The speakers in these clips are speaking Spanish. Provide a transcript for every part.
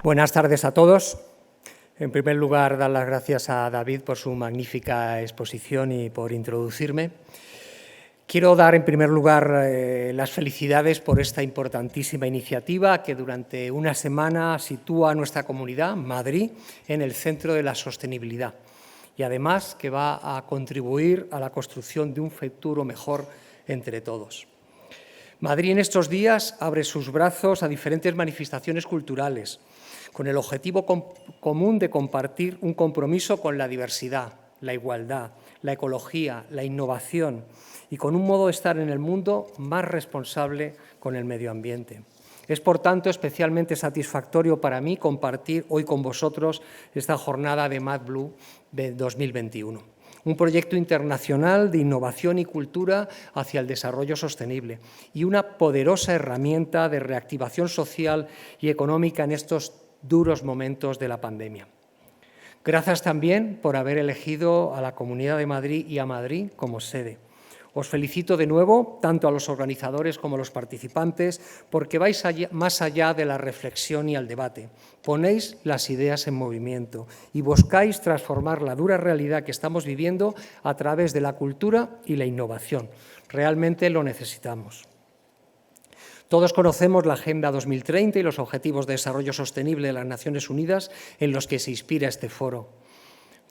Buenas tardes a todos. En primer lugar, dar las gracias a David por su magnífica exposición y por introducirme. Quiero dar, en primer lugar, las felicidades por esta importantísima iniciativa que durante una semana sitúa a nuestra comunidad, Madrid, en el centro de la sostenibilidad y, además, que va a contribuir a la construcción de un futuro mejor entre todos. Madrid en estos días abre sus brazos a diferentes manifestaciones culturales, con el objetivo común de compartir un compromiso con la diversidad, la igualdad, la ecología, la innovación y con un modo de estar en el mundo más responsable con el medio ambiente. Es, por tanto, especialmente satisfactorio para mí compartir hoy con vosotros esta jornada de MadBlue de 2021. Un proyecto internacional de innovación y cultura hacia el desarrollo sostenible y una poderosa herramienta de reactivación social y económica en estos duros momentos de la pandemia. Gracias también por haber elegido a la Comunidad de Madrid y a Madrid como sede. Os felicito de nuevo, tanto a los organizadores como a los participantes, porque vais más allá de la reflexión y el debate. Ponéis las ideas en movimiento y buscáis transformar la dura realidad que estamos viviendo a través de la cultura y la innovación. Realmente lo necesitamos. Todos conocemos la Agenda 2030 y los Objetivos de Desarrollo Sostenible de las Naciones Unidas en los que se inspira este foro.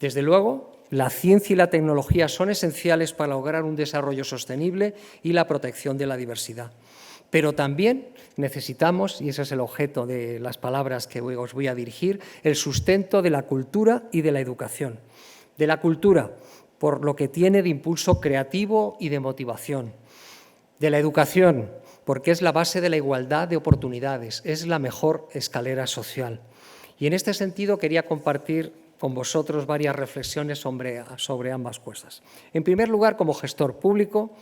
Desde luego, la ciencia y la tecnología son esenciales para lograr un desarrollo sostenible y la protección de la diversidad. Pero también necesitamos, y ese es el objeto de las palabras que os voy a dirigir, el sustento de la cultura y de la educación. De la cultura, por lo que tiene de impulso creativo y de motivación. De la educación, porque es la base de la igualdad de oportunidades, es la mejor escalera social. Y en este sentido quería compartir con vosotros varias reflexiones sobre ambas cosas. En primer lugar, como gestor público,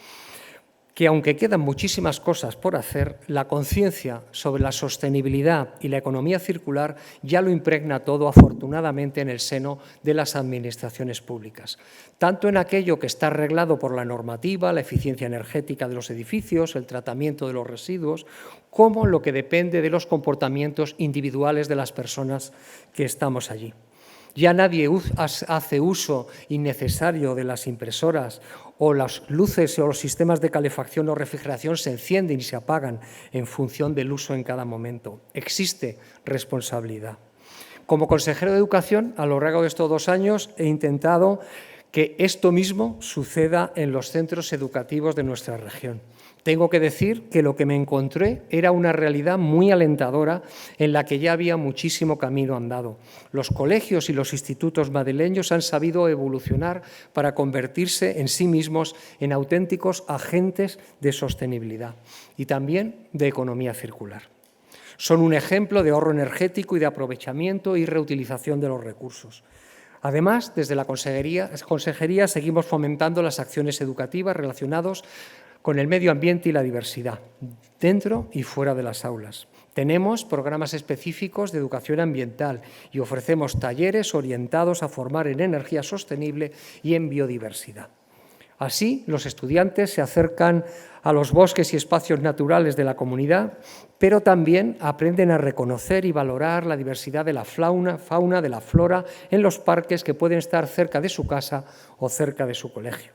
que aunque quedan muchísimas cosas por hacer, la conciencia sobre la sostenibilidad y la economía circular ya lo impregna todo, afortunadamente, en el seno de las administraciones públicas. Tanto en aquello que está arreglado por la normativa, la eficiencia energética de los edificios, el tratamiento de los residuos, como en lo que depende de los comportamientos individuales de las personas que estamos allí. Ya nadie hace uso innecesario de las impresoras o las luces o los sistemas de calefacción o refrigeración se encienden y se apagan en función del uso en cada momento. Existe responsabilidad. Como consejero de Educación, a lo largo de estos 2 años he intentado que esto mismo suceda en los centros educativos de nuestra región. Tengo que decir que lo que me encontré era una realidad muy alentadora en la que ya había muchísimo camino andado. Los colegios y los institutos madrileños han sabido evolucionar para convertirse en sí mismos en auténticos agentes de sostenibilidad y también de economía circular. Son un ejemplo de ahorro energético y de aprovechamiento y reutilización de los recursos. Además, desde la consejería seguimos fomentando las acciones educativas relacionadas con el medio ambiente y la diversidad, dentro y fuera de las aulas. Tenemos programas específicos de educación ambiental y ofrecemos talleres orientados a formar en energía sostenible y en biodiversidad. Así, los estudiantes se acercan a los bosques y espacios naturales de la comunidad, pero también aprenden a reconocer y valorar la diversidad de la fauna, de la flora, en los parques que pueden estar cerca de su casa o cerca de su colegio.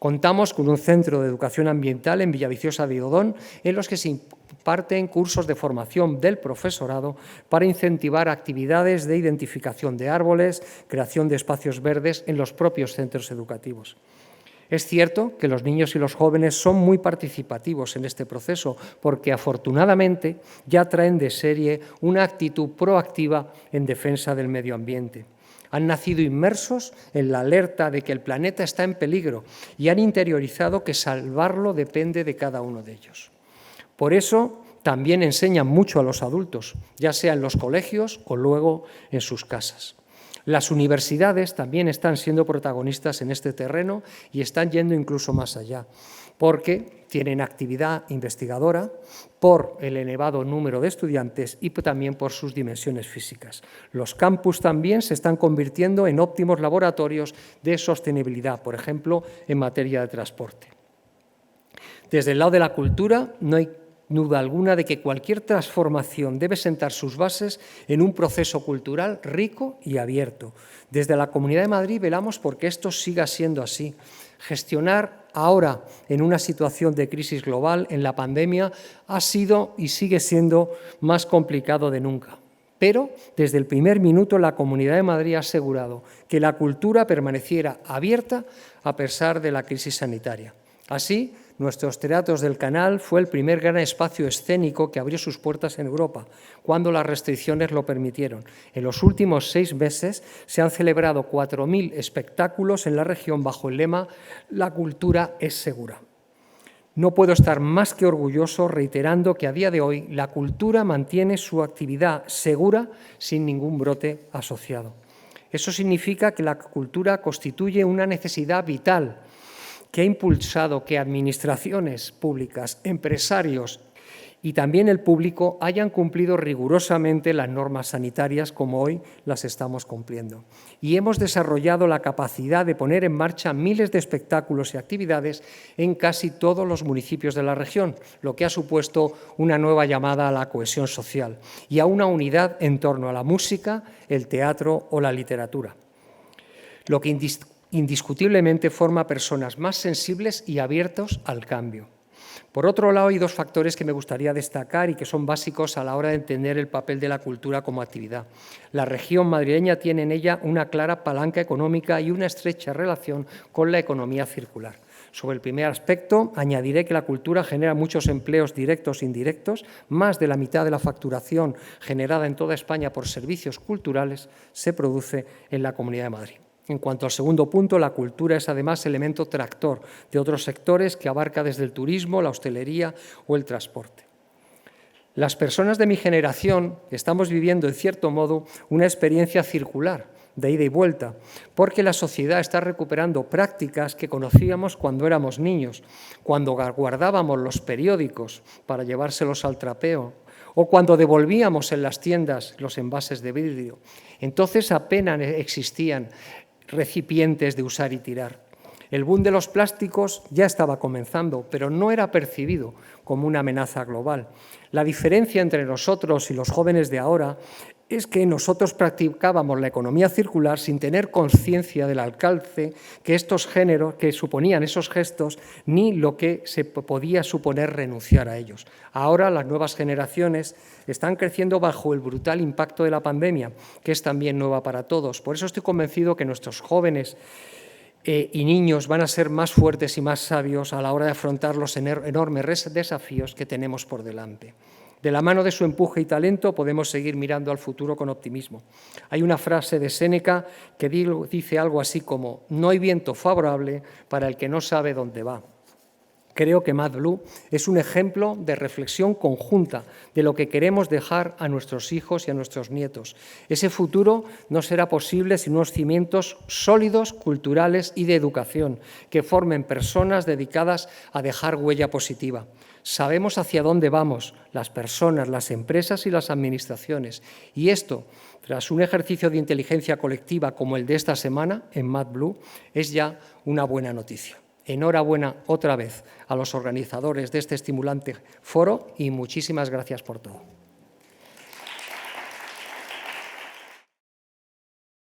Contamos con un centro de educación ambiental en Villaviciosa de Odón, en los que se imparten cursos de formación del profesorado para incentivar actividades de identificación de árboles, creación de espacios verdes en los propios centros educativos. Es cierto que los niños y los jóvenes son muy participativos en este proceso porque, afortunadamente, ya traen de serie una actitud proactiva en defensa del medio ambiente. Han nacido inmersos en la alerta de que el planeta está en peligro y han interiorizado que salvarlo depende de cada uno de ellos. Por eso, también enseñan mucho a los adultos, ya sea en los colegios o luego en sus casas. Las universidades también están siendo protagonistas en este terreno y están yendo incluso más allá, porque tienen actividad investigadora por el elevado número de estudiantes y también por sus dimensiones físicas. Los campus también se están convirtiendo en óptimos laboratorios de sostenibilidad, por ejemplo, en materia de transporte. Desde el lado de la cultura, no hay duda alguna de que cualquier transformación debe sentar sus bases en un proceso cultural rico y abierto. Desde la Comunidad de Madrid velamos porque esto siga siendo así. Gestionar ahora, en una situación de crisis global, en la pandemia, ha sido y sigue siendo más complicado de nunca. Pero desde el primer minuto la Comunidad de Madrid ha asegurado que la cultura permaneciera abierta a pesar de la crisis sanitaria. Así, nuestros teatros del Canal fue el primer gran espacio escénico que abrió sus puertas en Europa, cuando las restricciones lo permitieron. En los últimos 6 meses se han celebrado 4.000 espectáculos en la región bajo el lema «La cultura es segura». No puedo estar más que orgulloso reiterando que a día de hoy la cultura mantiene su actividad segura sin ningún brote asociado. Eso significa que la cultura constituye una necesidad vital que ha impulsado que administraciones públicas, empresarios y también el público hayan cumplido rigurosamente las normas sanitarias como hoy las estamos cumpliendo. Y hemos desarrollado la capacidad de poner en marcha miles de espectáculos y actividades en casi todos los municipios de la región, lo que ha supuesto una nueva llamada a la cohesión social y a una unidad en torno a la música, el teatro o la literatura. Lo que indiscutiblemente forma personas más sensibles y abiertos al cambio. Por otro lado, hay 2 factores que me gustaría destacar y que son básicos a la hora de entender el papel de la cultura como actividad. La región madrileña tiene en ella una clara palanca económica y una estrecha relación con la economía circular. Sobre el primer aspecto, añadiré que la cultura genera muchos empleos directos e indirectos. Más de la mitad de la facturación generada en toda España por servicios culturales se produce en la Comunidad de Madrid. En cuanto al segundo punto, la cultura es además elemento tractor de otros sectores que abarca desde el turismo, la hostelería o el transporte. Las personas de mi generación estamos viviendo, en cierto modo, una experiencia circular de ida y vuelta, porque la sociedad está recuperando prácticas que conocíamos cuando éramos niños, cuando guardábamos los periódicos para llevárselos al trapeo, o cuando devolvíamos en las tiendas los envases de vidrio. Entonces apenas existían recipientes de usar y tirar. El boom de los plásticos ya estaba comenzando, pero no era percibido como una amenaza global. La diferencia entre nosotros y los jóvenes de ahora es que nosotros practicábamos la economía circular sin tener conciencia del alcance que estos géneros, que suponían esos gestos, ni lo que se podía suponer renunciar a ellos. Ahora las nuevas generaciones están creciendo bajo el brutal impacto de la pandemia, que es también nueva para todos. Por eso estoy convencido que nuestros jóvenes y niños van a ser más fuertes y más sabios a la hora de afrontar los enormes desafíos que tenemos por delante. De la mano de su empuje y talento podemos seguir mirando al futuro con optimismo. Hay una frase de Séneca que dice algo así como: no hay viento favorable para el que no sabe dónde va. Creo que Mad Blue es un ejemplo de reflexión conjunta de lo que queremos dejar a nuestros hijos y a nuestros nietos. Ese futuro no será posible sin unos cimientos sólidos, culturales y de educación, que formen personas dedicadas a dejar huella positiva. Sabemos hacia dónde vamos, las personas, las empresas y las administraciones. Y esto, tras un ejercicio de inteligencia colectiva como el de esta semana en Mad Blue, es ya una buena noticia. Enhorabuena otra vez a los organizadores de este estimulante foro y muchísimas gracias por todo.